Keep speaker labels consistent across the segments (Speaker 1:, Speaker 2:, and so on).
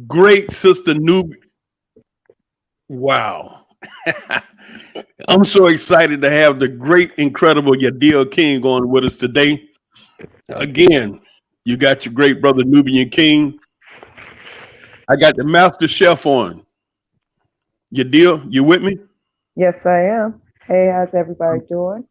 Speaker 1: Great sister Newb. Wow. I'm so excited to have the great, incredible Yahdeeyah King on with us today. Again, you got your great brother Nubian King. I got the master chef on. Yahdeeyah, you with me?
Speaker 2: Yes, I am. Hey, how's everybody doing?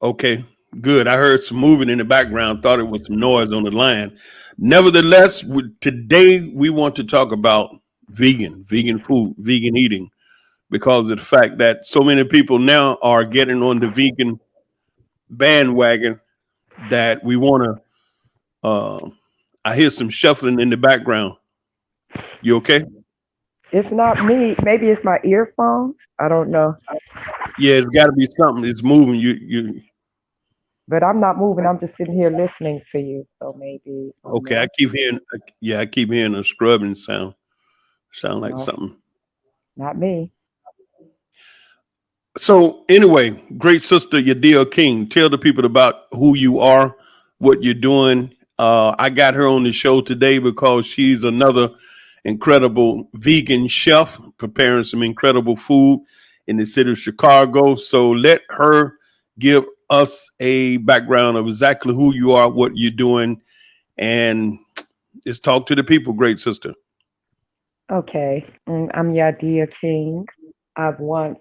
Speaker 1: Okay, good. I heard some moving in the background, thought it was some noise on the line. Nevertheless, today we want to talk about vegan food, vegan eating, because of the fact that so many people now are getting on the vegan bandwagon that we want to. I hear some shuffling in the background. You okay?
Speaker 2: It's not me. Maybe it's my earphones. I don't know.
Speaker 1: Yeah, it's got to be something. It's moving. You
Speaker 2: But I'm not moving. I'm just sitting here listening to you. So maybe on
Speaker 1: okay? I
Speaker 2: there.
Speaker 1: keep hearing. Yeah, I keep hearing a scrubbing sound. Sound like
Speaker 2: No,
Speaker 1: something.
Speaker 2: not me.
Speaker 1: So anyway, great sister Yahdeeyah King, tell the people about who you are, what you're doing. I got her on the show today because she's another incredible vegan chef preparing some incredible food in the city of Chicago. So let her give us a background of exactly who you are, what you're doing, and just talk to the people, great sister.
Speaker 2: Okay. I'm Yahdeeyah King. I've once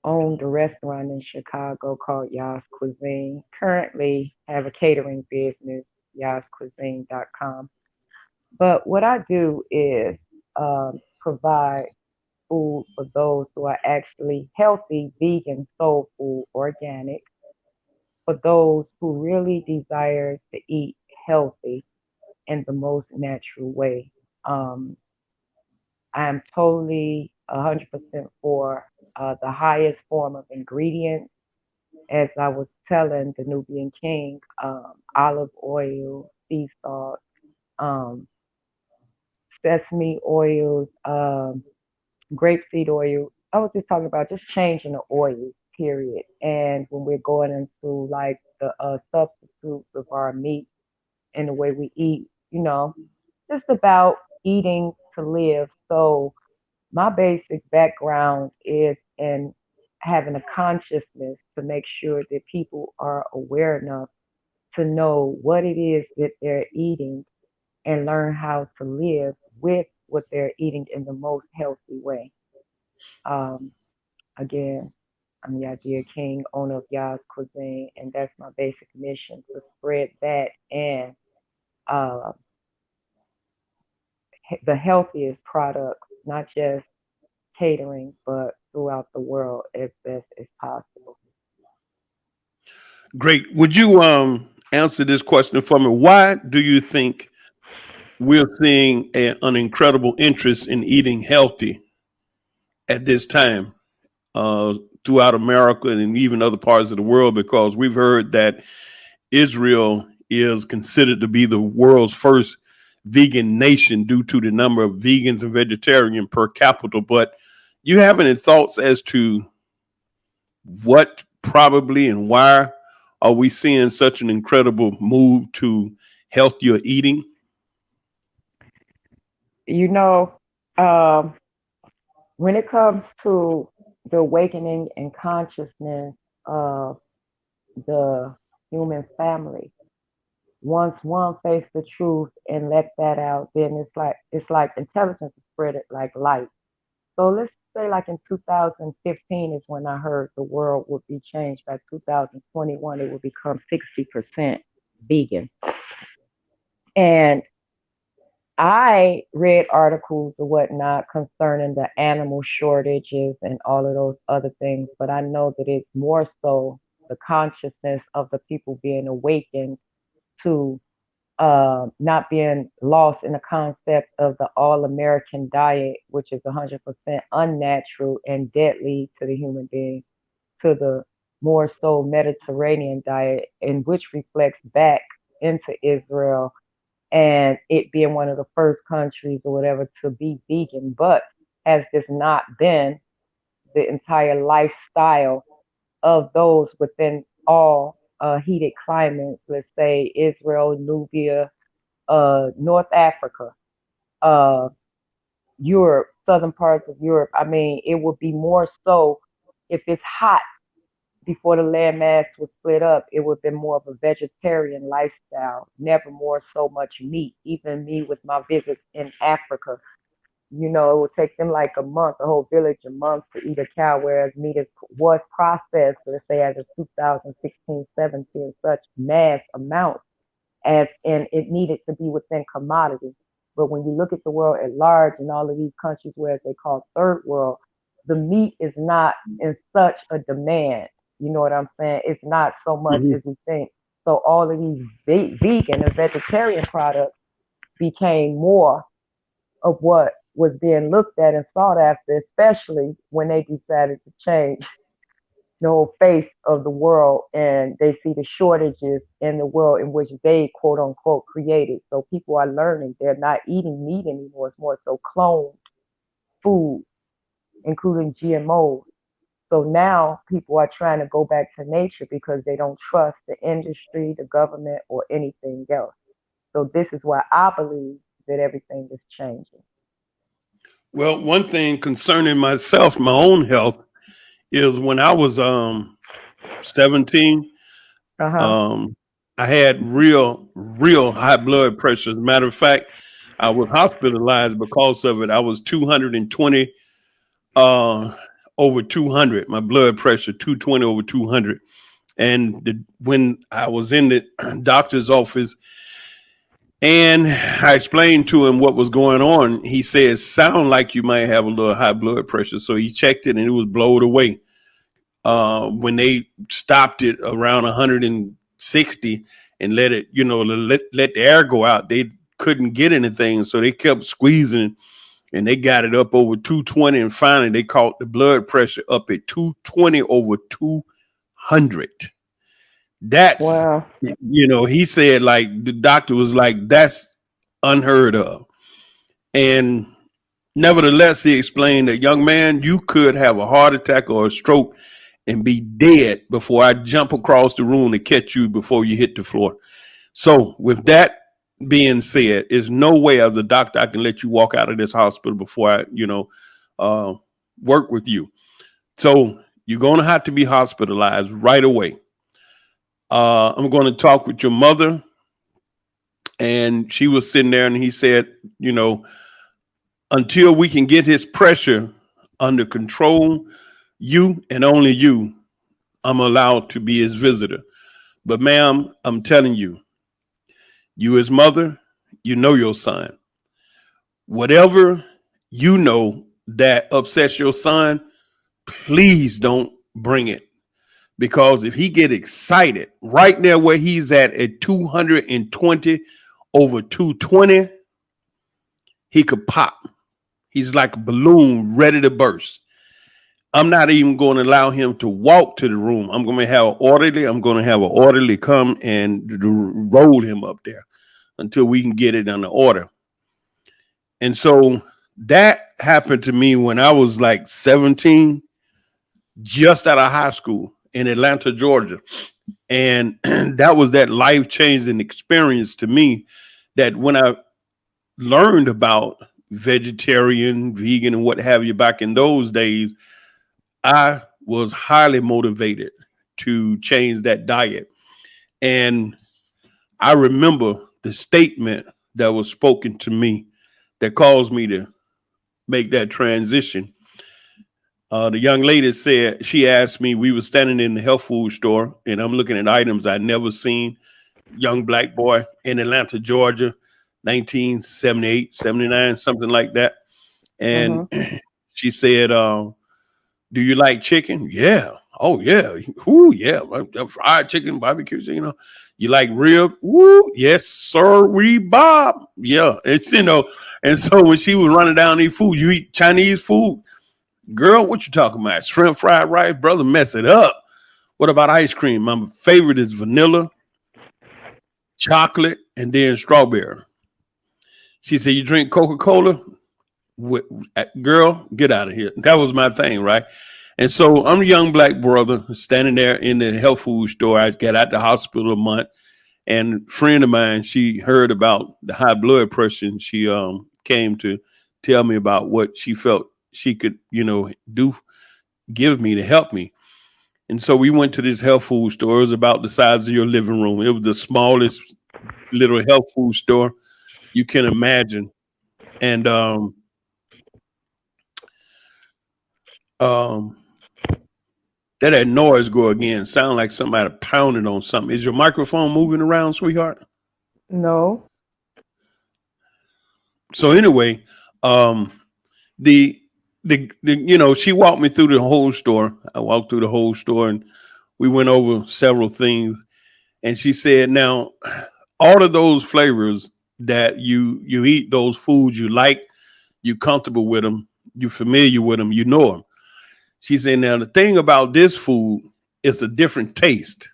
Speaker 2: owned a restaurant in Chicago called Yah's Cuisine. Currently have a catering business, yahscuisine.com. But what I do is provide food for those who are actually healthy, vegan, soul food, organic, for those who really desire to eat healthy in the most natural way. Um, I am totally 100% for the highest form of ingredients. As I was telling the Nubian King, olive oil, sea salt, um, sesame oils, grapeseed oil. I was just talking about just changing the oil, period. And when we're going into like the substitutes of our meat and the way we eat, just about eating to live. So my basic background is in having a consciousness to make sure that people are aware enough to know what it is that they're eating and learn how to live with what they're eating in the most healthy way. Um, Again, I'm Yahdeeyah King, owner of Yah's Cuisine, and that's my basic mission to spread that and uh, the healthiest products, not just catering, but throughout the world as best as possible.
Speaker 1: Great. Would you answer this question for me? Why do you think we're seeing an incredible interest in eating healthy at this time uh, throughout America and even other parts of the world? Because we've heard that Israel is considered to be the world's first vegan nation due to the number of vegans and vegetarian per capita. But you have any thoughts as to what probably and why are we seeing such an incredible move to healthier eating?
Speaker 2: You know, um, when it comes to the awakening and consciousness of the human family, once one face the truth and let that out, then it's like intelligence is spread it like light. So let's say like in 2015 is when I heard the world would be changed. By 2021, it would become 60% vegan. And I read articles or whatnot concerning the animal shortages and all of those other things, but I know that it's more so the consciousness of the people being awakened to not being lost in the concept of the all American diet, which is 100% unnatural and deadly to the human being, to the more so Mediterranean diet, and which reflects back into Israel and it being one of the first countries or whatever to be vegan, but has just not been the entire lifestyle of those within all heated climates, let's say Israel, Nubia, North Africa, uh, Europe, southern parts of Europe. I mean, it would be more so if it's hot before the landmass was split up, it would have been more of a vegetarian lifestyle, never more so much meat. Even me with my visits in Africa, it would take them like a month, a whole village a month to eat a cow, whereas meat was processed, let's say as of 2016, 17, such mass amounts and it needed to be within commodity. But when you look at the world at large and all of these countries where they call third world, the meat is not in such a demand. You know what I'm saying? It's not so much
Speaker 1: Mhm.
Speaker 2: as we think. So all of these vegan and vegetarian products became more of what was being looked at and sought after, especially when they decided to change the whole face of the world and they see the shortages in the world in which they quote unquote created. So people are learning they're not eating meat anymore. It's more so cloned food, including GMOs. So now people are trying to go back to nature because they don't trust the industry, the government, or anything else. So this is why I believe that everything is changing.
Speaker 1: Well, one thing concerning myself, my own health, is when I was 17,
Speaker 2: Uh huh.
Speaker 1: um, I had real high blood pressure. As a matter of fact, I was hospitalized because of it. I was 220 uh, over 200. My blood pressure 220 over 200. And when I was in the doctor's office and I explained to him what was going on, he said, "Sound like you might have a little high blood pressure." So he checked it and it was blown away. When they stopped it around 160 and let it, let the air go out, they couldn't get anything. So they kept squeezing and they got it up over 220. And finally, they caught the blood pressure up at 220 over 200. That's,
Speaker 2: Wow.
Speaker 1: he said, like, the doctor was like, that's unheard of. And nevertheless, he explained that, young man, you could have a heart attack or a stroke and be dead before I jump across the room to catch you before you hit the floor. So, with that being said, there's no way as a doctor I can let you walk out of this hospital before I, uh, work with you. So, you're going to have to be hospitalized right away. I'm going to talk with your mother. And she was sitting there and he said, until we can get his pressure under control, you and only you, I'm allowed to be his visitor. But, ma'am, I'm telling you, you his mother, you know your son. Whatever you know that upsets your son, please don't bring it. Because if he get excited right there where he's at 220 over 220, he could pop. He's like a balloon ready to burst. I'm not even going to allow him to walk to the room. I'm going to have an orderly. I'm going to have an orderly come and roll him up there until we can get it under order. And so that happened to me when I was like 17, just out of high school in Atlanta, Georgia. And that was that life changing experience to me, that when I learned about vegetarian, vegan, and what have you back in those days, I was highly motivated to change that diet. And I remember the statement that was spoken to me that caused me to make that transition. The young lady said, she asked me, we were standing in the health food store and I'm looking at items I'd never seen. Young black boy in Atlanta, Georgia, 1978, 79, something like that. And
Speaker 2: Mhm.
Speaker 1: she said, do you like chicken? Yeah. Oh yeah. Ooh, yeah. Fried chicken, barbecue, You like rib? Ooh, yes, sir. We Bob. Yeah. It's and so when she was running down these food, you eat Chinese food. Girl, what you talking about? Shrimp fried rice, brother, mess it up. What about ice cream? My favorite is vanilla, chocolate, and then strawberry. She said, you drink Coca-Cola? Girl, get out of here. That was my thing, right? And so I'm a young black brother standing there in the health food store. I got out the hospital a month, And a friend of mine, she heard about the high blood pressure, and she came to tell me about what she felt she could, do, give me to help me. And so we went to this health food store. It was about the size of your living room. It was the smallest little health food store you can imagine. And um, that noise go again. Sound like somebody pounding on something. Is your microphone moving around, sweetheart?
Speaker 2: No.
Speaker 1: So anyway, um, the she walked me through the whole store. I walked through the whole store, and we went over several things. And she said, now all of those flavors that you eat, those foods you like, you comfortable with them, you familiar with them, you know them. She said, now the thing about this food is a different taste.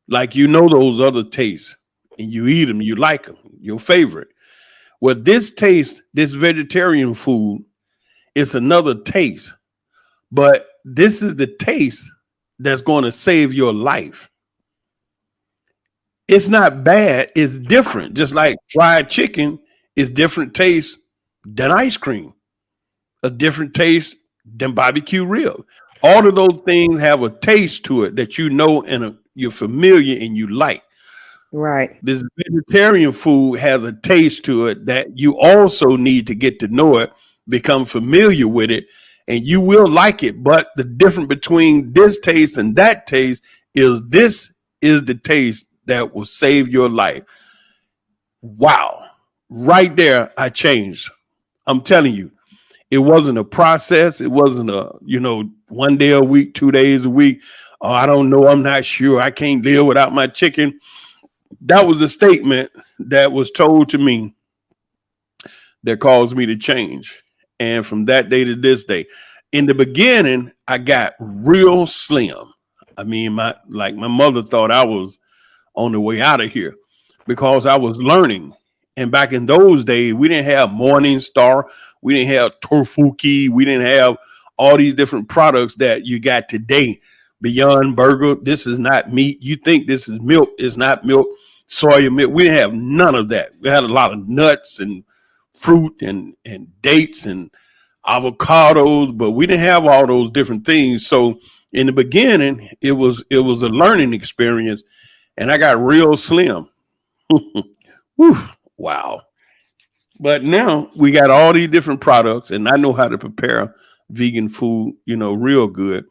Speaker 1: Like those other tastes, and you eat them, you like them, your favorite. Well, this taste, this vegetarian food, is another taste, but this is the taste that's going to save your life. It's not bad. It's different. Just like fried chicken is different taste than ice cream, a different taste than barbecue rib. All of those things have a taste to it that and you're familiar and you like.
Speaker 2: Right.
Speaker 1: This vegetarian food has a taste to it that you also need to get to know it, become familiar with it, and you will like it. But the difference between this taste and that taste is this is the taste that will save your life. Wow. Right there, I changed. I'm telling you, it wasn't a process. It wasn't one day a week, 2 days a week. Oh, I don't know. I'm not sure. I can't live without my chicken. That was a statement that was told to me that caused me to change. And from that day to this day, in the beginning, I got real slim. I mean, my mother thought I was on the way out of here because I was learning. And back in those days, we didn't have Morning Star, we didn't have Torfuki, we didn't have all these different products that you got today. Beyond Burger, this is not meat. You think this is milk? It's not milk. Soya milk. We didn't have none of that. We had a lot of nuts and fruit and dates and avocados, but we didn't have all those different things. So in the beginning, it was a learning experience, and I got real slim. Whew, wow. But now we got all these different products, and I know how to prepare vegan food, real good.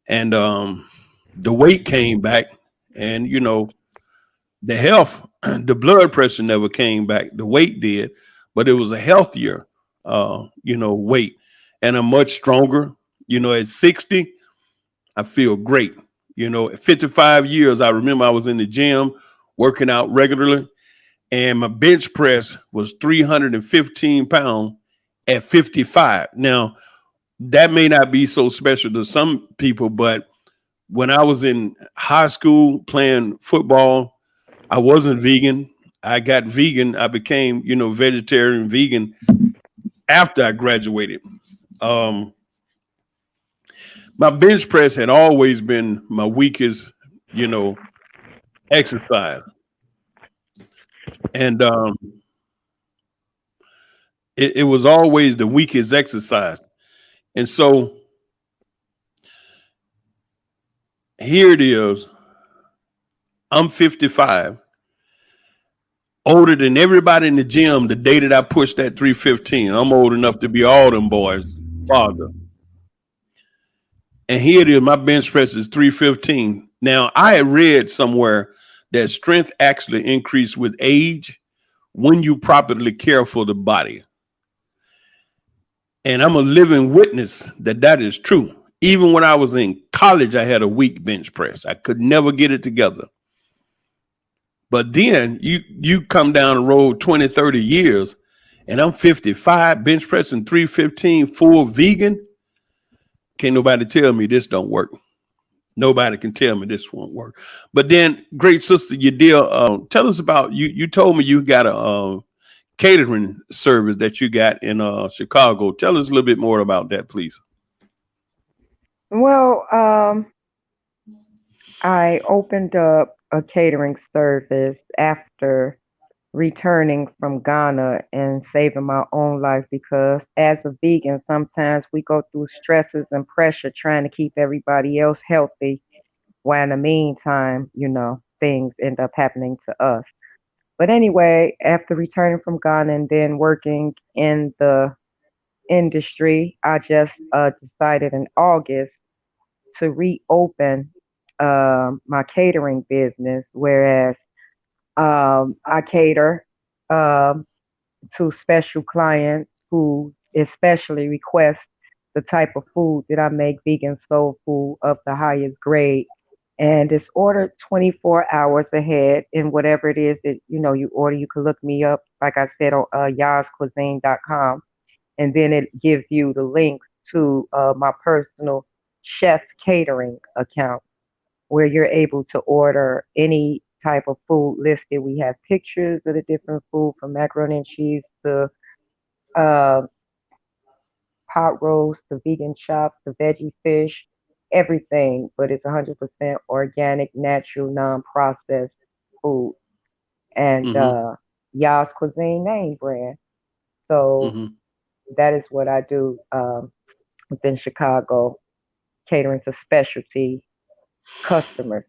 Speaker 1: And the weight came back, and the health, the blood pressure never came back. The weight did, but it was a healthier, weight, and a much stronger. At 60, I feel great. At 55 years, I remember I was in the gym working out regularly, and my bench press was 315 pounds at 55. Now, that may not be so special to some people, but when I was in high school playing football, I wasn't vegan. I got vegan. I became, vegetarian, vegan after I graduated. My bench press had always been my weakest, exercise. And it was always the weakest exercise. And so here it is. I'm 55, older than everybody in the gym the day that I pushed that 315. I'm old enough to be all them boys' father. And here it is, my bench press is 315. Now, I had read somewhere that strength actually increased with age when you properly care for the body. And I'm a living witness that is true. Even when I was in college, I had a weak bench press. I could never get it together. But then you come down the road 20, 30 years, and I'm 55, bench pressing 315, full vegan. Can't nobody tell me this don't work. Nobody can tell me this won't work. But then, great sister Yahdeeyah, tell us about you. You told me you got a catering service that you got in Chicago. Tell us a little bit more about that, please.
Speaker 2: Well, I opened up a catering service after returning from Ghana and saving my own life because as a vegan, sometimes we go through stresses and pressure trying to keep everybody else healthy, while in the meantime, things end up happening to us. But anyway, after returning from Ghana and then working in the industry, I just decided in August to reopen my catering business, whereas I cater um, to special clients who especially request the type of food that I make, vegan soul food of the highest grade. And it's ordered 24 hours ahead in whatever it is that you order. You can look me up, like I said, on yascuisine.com, and then it gives you the links to my personal chef catering account where you're able to order any type of food listed. We have pictures of the different food from macaroni and cheese to uh, pot roast, the vegan chops, the veggie fish, everything. But it's 100% organic, natural, non-processed food, and
Speaker 1: Mm-hmm.
Speaker 2: Yas Cuisine name brand. So
Speaker 1: Mm-hmm.
Speaker 2: that is what I do within Chicago, catering to specialty customers.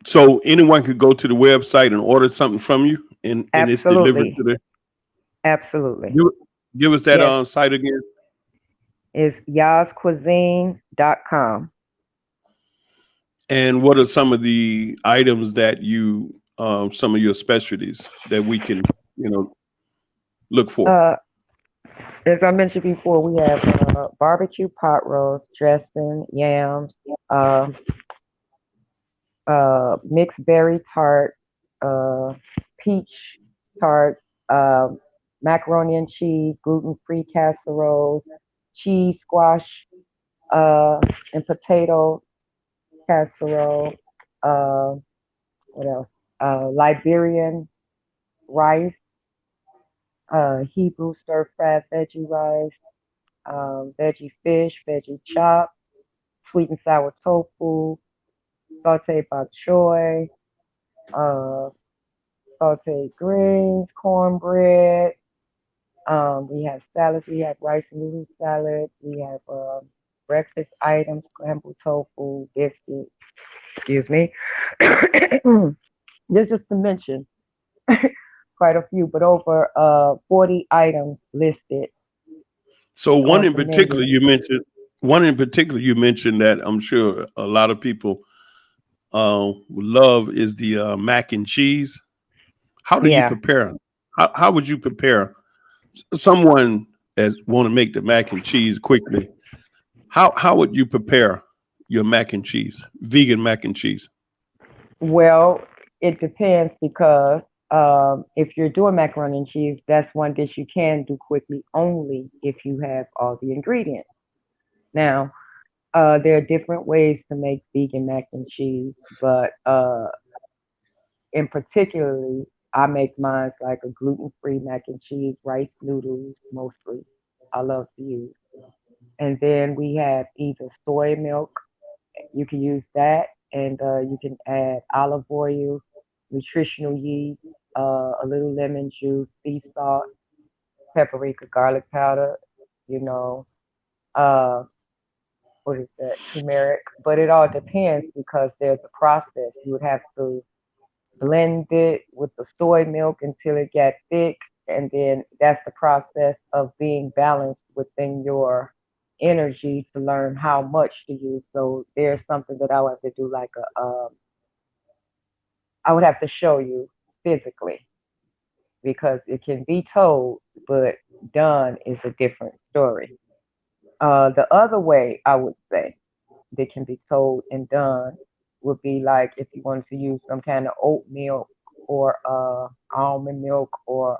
Speaker 1: So anyone could go to the website and order something from you, and it's delivered
Speaker 2: Absolutely,
Speaker 1: to the.
Speaker 2: absolutely.
Speaker 1: Give, give us that
Speaker 2: Yes,
Speaker 1: site again.
Speaker 2: is yascuisine.com.
Speaker 1: And what are some of the items that some of your specialties that we can, look for?
Speaker 2: Uh, as I mentioned before, we have barbecue pot roast, dressing, yams, um, mixed berry tart, uh, peach tart, um, macaroni and cheese, gluten-free casseroles, cheese squash, uh, and potato casserole. Uh, what else? Liberian rice, Hebrew stir-fried veggie rice, veggie fish, veggie chop, sweet and sour tofu, sauteed bok choy, uh, sauteed greens, cornbread. We have salads. We have rice and noodle salad. We have breakfast items, scrambled tofu, biscuits. Excuse me. This just to mention quite a few, but over 40 items listed
Speaker 1: So one
Speaker 2: on
Speaker 1: in
Speaker 2: the
Speaker 1: particular
Speaker 2: menu.
Speaker 1: you mentioned. One in particular you mentioned that I'm sure a lot of people would love is the mac and cheese. How do you
Speaker 2: Yeah.
Speaker 1: prepare? How would you prepare someone that want to make the mac and cheese quickly? How would you prepare your mac and cheese, vegan mac and cheese?
Speaker 2: Well, it depends because if you're doing macaroni and cheese, that's one dish you can do quickly only if you have all the ingredients. Now, there are different ways to make vegan mac and cheese, but in particularly, I make mine like a gluten-free mac and cheese, rice noodles mostly. I love to use. And then we have either soy milk, you can use that, and you can add olive oil, nutritional yeast, a little lemon juice, sea salt, paprika, garlic powder, you know, uh, what is that, turmeric. But it all depends because there's a process. You would have to blend it with the soy milk until it gets thick, and then that's the process of being balanced within your energy to learn how much to use. So there's something that I would have to do, like I would have to show you physically because it can be told, but done is a different story. The other way I would say that can be told and done would be like if you wanted to use some kind of oat milk or almond milk or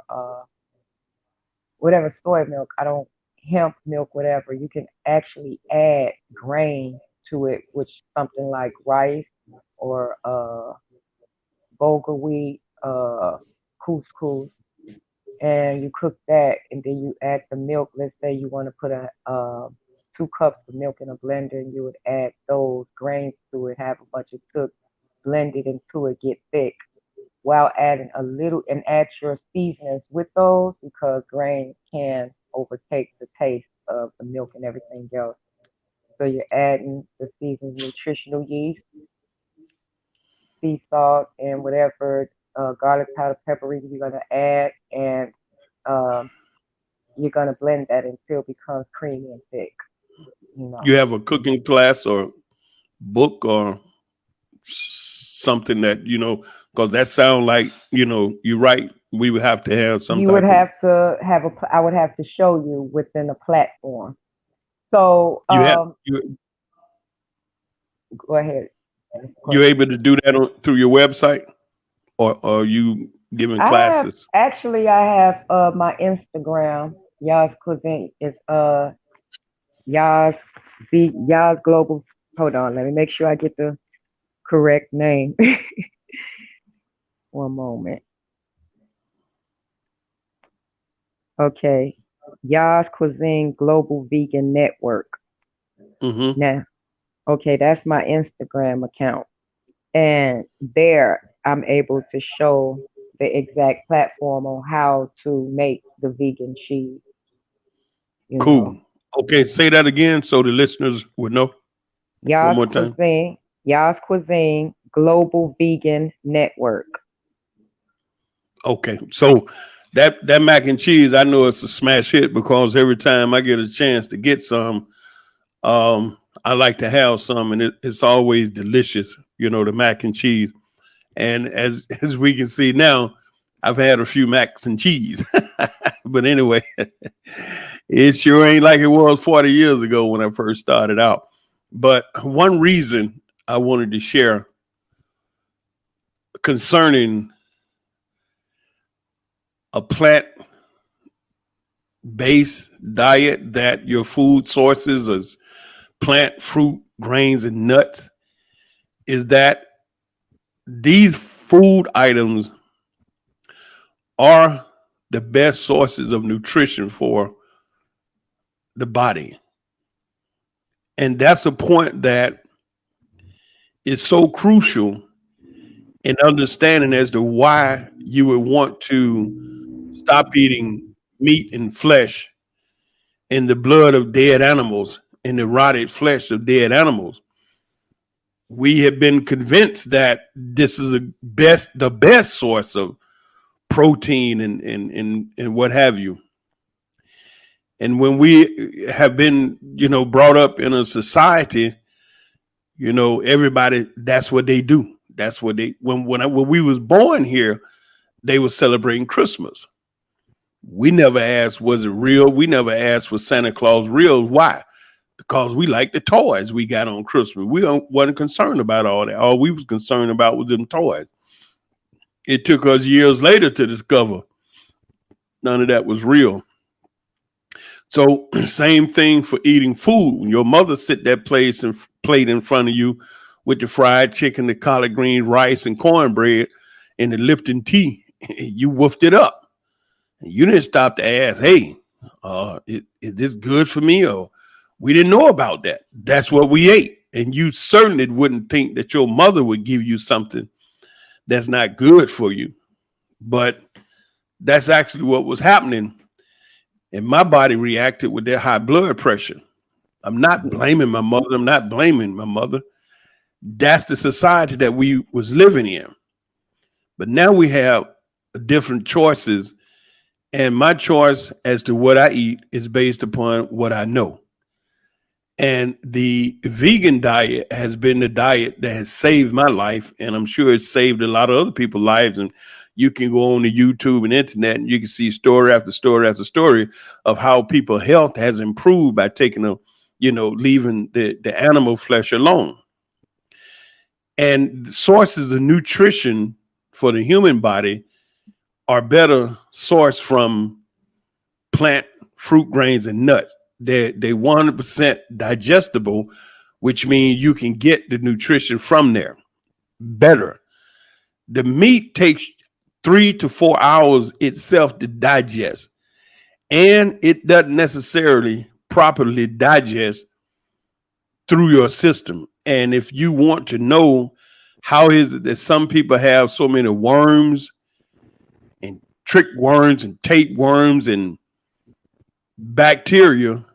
Speaker 2: whatever soy milk. I don't hemp milk, whatever. You can actually add grain to it, which something like rice or bulgur wheat, couscous, and you cook that, and then you add the milk. Let's say you want to put a 2 cups of milk in a blender, and you would add those grains to it, have a bunch of cooks. blend it until it get thick, while adding a little and add your seasonings with those because grains can overtake the taste of the milk and everything else. So you're adding the seasoned nutritional yeast, sea salt, and whatever garlic powder, paprika you're gonna add, and um, you're gonna blend that until it becomes creamy and thick. You know.
Speaker 1: You have a cooking class or book or something that, because that sound like, you're right. We would have to have some
Speaker 2: You would
Speaker 1: type of,
Speaker 2: have to have a. I would have to show you within a platform. So
Speaker 1: you have, you,
Speaker 2: go ahead. Ask the
Speaker 1: you're
Speaker 2: question.
Speaker 1: able to do that through your website, or are you giving
Speaker 2: I have
Speaker 1: classes?
Speaker 2: actually I have my Instagram. Yah's Cuisine is Yah's Yah's Global. Hold on, let me make sure I get the correct name. One moment. Okay. Yah's Cuisine Global Vegan Network.
Speaker 1: Mm-hmm.
Speaker 2: Now, okay, that's my Instagram account. And there I'm able to show the exact platform on how to make the vegan cheese, you know.
Speaker 1: Cool. Okay, say that again so the listeners would know one
Speaker 2: Yah's
Speaker 1: more time.
Speaker 2: Cuisine, Yah's Cuisine Global Vegan Network.
Speaker 1: Okay, so that mac and cheese, I know it's a smash hit because every time I get a chance to get some, I like to have some, and it's always delicious. The mac and cheese. And as we can see now, I've had a few macs and cheese. But anyway, it sure ain't like it was 40 years ago when I first started out. But one reason I wanted to share concerning a plant-based diet, that your food sources is plant, fruit, grains, and nuts, is that these food items are the best sources of nutrition for the body. And that's a point that is so crucial in understanding as to why you would want to stop eating meat and flesh and the blood of dead animals and the rotted flesh of dead animals. We have been convinced that this is the best source of protein and what have you. And when we have been, brought up in a society, everybody, that's what they do. That's what when we was born here, they were celebrating Christmas. We never asked, was it real? We never asked, was Santa Claus real? Why? Because we like the toys we got on Christmas. We wasn't concerned about all that. All we was concerned about was them toys. It took us years later to discover none of that was real. So same thing for eating food. When your mother sit that place and plate in front of you with the fried chicken, the collard green, rice, and cornbread, and the Lipton tea, you woofed it up. You didn't stop to ask, hey, is this good for me? Or we didn't know about that. That's what we ate. And you certainly wouldn't think that your mother would give you something that's not good for you. But that's actually what was happening. And my body reacted with that high blood pressure. I'm not blaming my mother. I'm not blaming my mother. That's the society that we was living in. But now we have different choices. And my choice as to what I eat is based upon what I know. And the vegan diet has been the diet that has saved my life. And I'm sure it's saved a lot of other people's lives. And you can go on the YouTube and internet and you can see story after story after story of how people's health has improved by leaving the animal flesh alone. And the sources of nutrition for the human body are better sourced from plant, fruit, grains, and nuts. They 100% digestible, which means you can get the nutrition from there better. The meat takes 3 to 4 hours itself to digest, and it doesn't necessarily properly digest through your system. And if you want to know How is it that some people have so many worms and trick worms and tapeworms and bacteria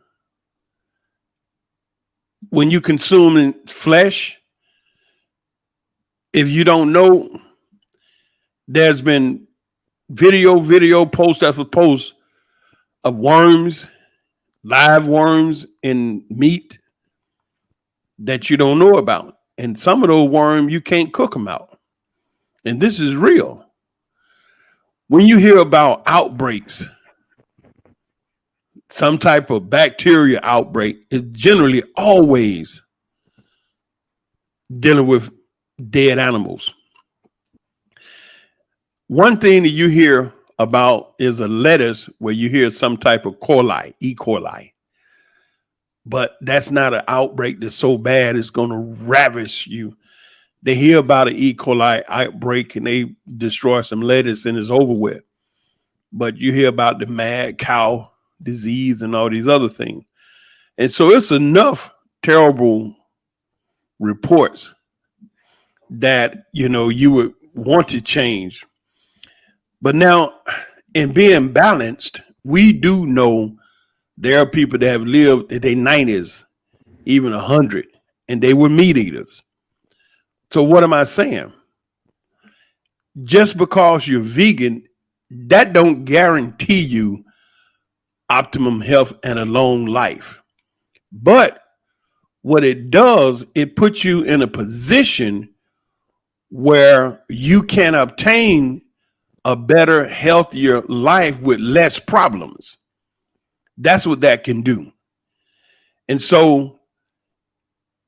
Speaker 1: when you consume flesh? If you don't know, there's been video post after post of worms, live worms in meat that you don't know about. And some of those worms, you can't cook them out. And this is real. When you hear about outbreaks, some type of bacteria outbreak is generally always dealing with dead animals. One thing that you hear about is a lettuce where you hear some type of E. coli. But that's not an outbreak that's so bad it's going to ravish you. They hear about an E. coli outbreak and they destroy some lettuce and it's over with. But you hear about the mad cow disease and all these other things. And so it's enough terrible reports that, you would want to change. But now, in being balanced, we do know there are people that have lived in their 90s, even 100, and they were meat eaters. So what am I saying? Just because you're vegan, that don't guarantee you optimum health and a long life. But what it does, it puts you in a position where you can obtain a better, healthier life with less problems. That's what that can do. And so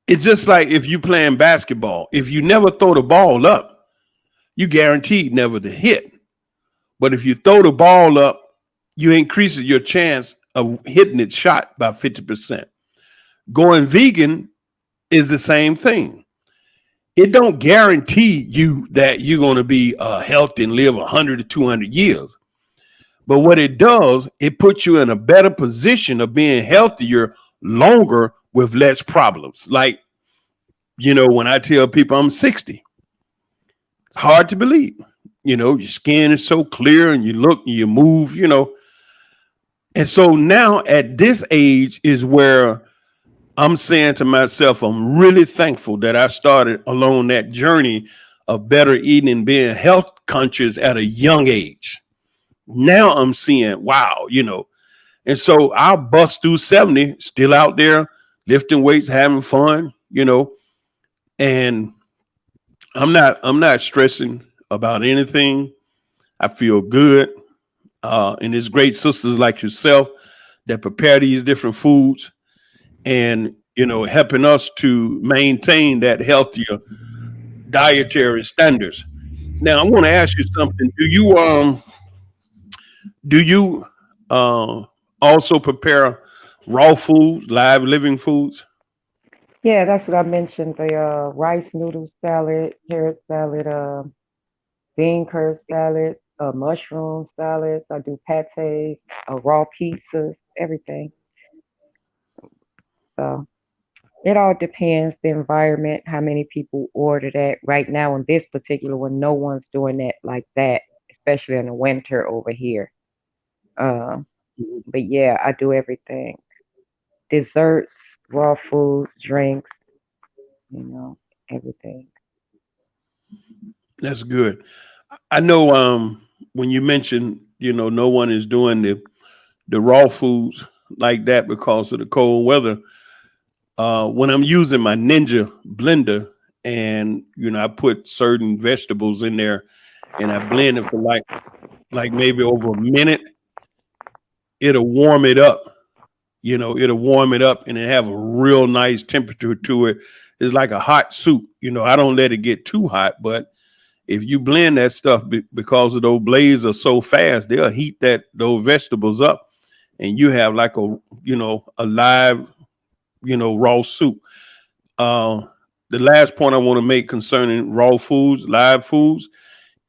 Speaker 1: it's just like if you playing basketball, if you never throw the ball up, you guaranteed never to hit. But if you throw the ball up, you increase your chance of hitting it shot by 50%. Going vegan is the same thing. It don't guarantee you that you're going to be healthy and live 100 to 200 years. But what it does, it puts you in a better position of being healthier longer with less problems. Like, when I tell people I'm 60, it's hard to believe. Your skin is so clear and you look and you move, And so now at this age is where I'm saying to myself, I'm really thankful that I started along that journey of better eating and being health conscious at a young age. Now I'm seeing, wow, and so I'll bust through 70, still out there lifting weights, having fun, and I'm not stressing about anything. I feel good. And there's great sisters like yourself that prepare these different foods and, helping us to maintain that healthier dietary standards. Now, I want to ask you something. Do you also prepare raw foods, live living foods?
Speaker 2: Yeah, that's what I mentioned. The rice noodle salad, carrot salad, bean curd salad, mushroom salads. I do pates, raw pizzas, everything. So it all depends the environment, how many people order that. Right now, in this particular one, no one's doing that like that, especially in the winter over here. Uh, but yeah, I do everything: desserts, raw foods, drinks, you know, everything.
Speaker 1: That's good. I know when you mentioned, no one is doing the raw foods like that because of the cold weather. When I'm using my Ninja blender and I put certain vegetables in there and I blend it for like maybe over a minute, it'll warm it up. It'll warm it up and it have a real nice temperature to it. It's like a hot soup. I don't let it get too hot, but if you blend that stuff because of those blades are so fast, they'll heat those vegetables up, and you have like a live, raw soup. Uh, the last point I want to make concerning raw foods, live foods,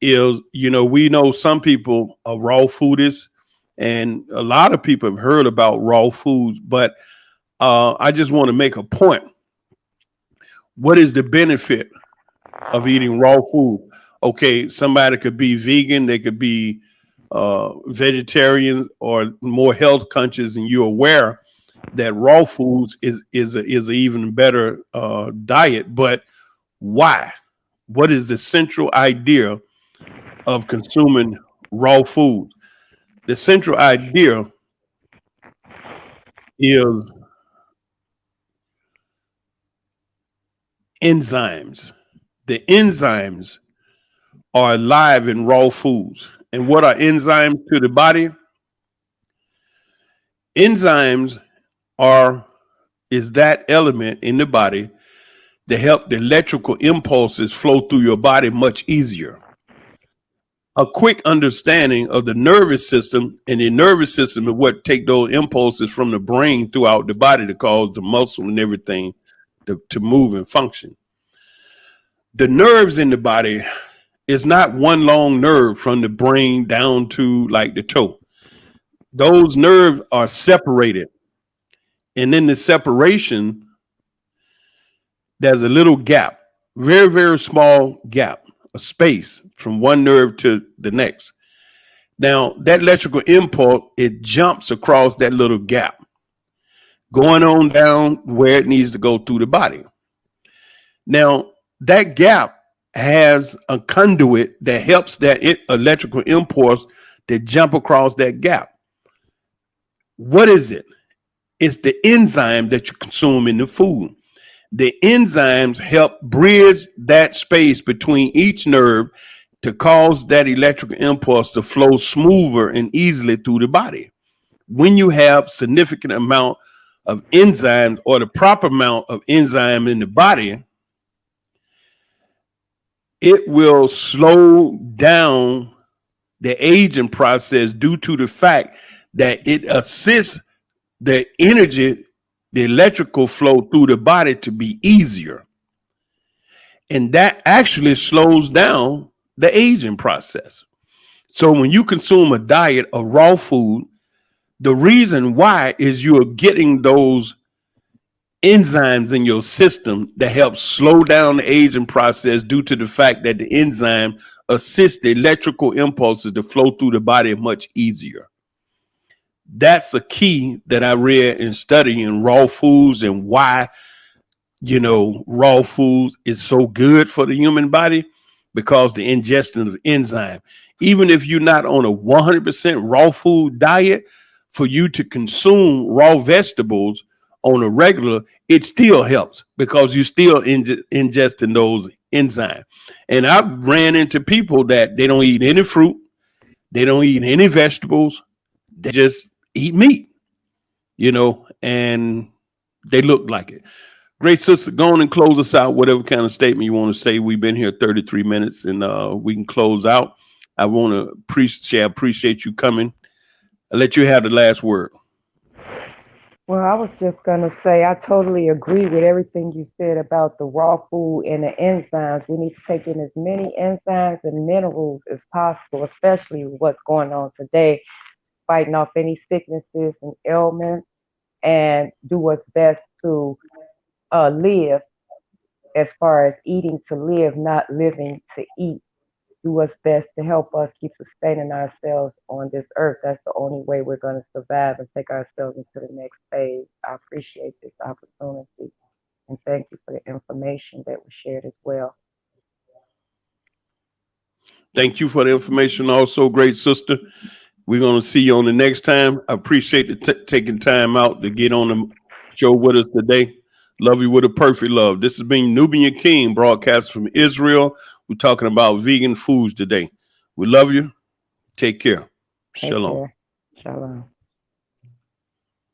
Speaker 1: is we know some people are raw foodies, and a lot of people have heard about raw foods, but I just want to make a point. What is the benefit of eating raw food. Okay, somebody could be vegan, they could be vegetarian or more health conscious, and you're aware that raw foods is an even better diet. But why? What is the central idea of consuming raw food? The central idea is enzymes. The enzymes are alive in raw foods. And what are enzymes to the body? Enzymes are is that element in the body that help the electrical impulses flow through your body much easier. A quick understanding of the nervous system, and the nervous system is what take those impulses from the brain throughout the body to cause the muscle and everything to move and function. The nerves in the body is not one long nerve from the brain down to like the toe. Those nerves are separated. And in the separation, there's a little gap, very, very small gap, a space from one nerve to the next. Now, that electrical impulse, it jumps across that little gap, going on down where it needs to go through the body. Now, that gap has a conduit that helps that electrical impulse to jump across that gap. What is it? It's the enzyme that you consume in the food. The enzymes help bridge that space between each nerve to cause that electrical impulse to flow smoother and easily through the body. When you have significant amount of enzymes or the proper amount of enzyme in the body, it will slow down the aging process due to the fact that it assists the energy, the electrical flow through the body to be easier. And that actually slows down the aging process. So when you consume a diet of raw food, the reason why is you're getting those enzymes in your system that help slow down the aging process due to the fact that the enzyme assists the electrical impulses to flow through the body much easier. That's a key that I read in studying raw foods and why, raw foods is so good for the human body, because the ingestion of enzyme. Even if you're not on a 100% raw food diet, for you to consume raw vegetables on a regular, it still helps because you still ingesting those enzymes. And I've ran into people that they don't eat any fruit, they don't eat any vegetables, they just eat meat, and they look like it. Great sister, go on and close us out, whatever kind of statement you want to say. We've been here 33 minutes and we can close out. I want to appreciate you coming. I'll let you have the last word.
Speaker 2: Well, I was just going to say, I totally agree with everything you said about the raw food and the enzymes. We need to take in as many enzymes and minerals as possible, especially with what's going on today, fighting off any sicknesses and ailments, and do what's best to live, as far as eating to live, not living to eat. Do what's best to help us keep sustaining ourselves on this earth. That's the only way we're going to survive and take ourselves into the next phase. I appreciate this opportunity and thank you for the information that was shared as well.
Speaker 1: Thank you for the information also, great sister. We're going to see you on the next time. I appreciate the taking time out to get on the show with us today. Love you with a perfect love. This has been Yahdeeyah King, broadcast from Israel. We're talking about vegan foods today. We love you. Take care.
Speaker 2: Take
Speaker 1: Shalom.
Speaker 2: care. Shalom.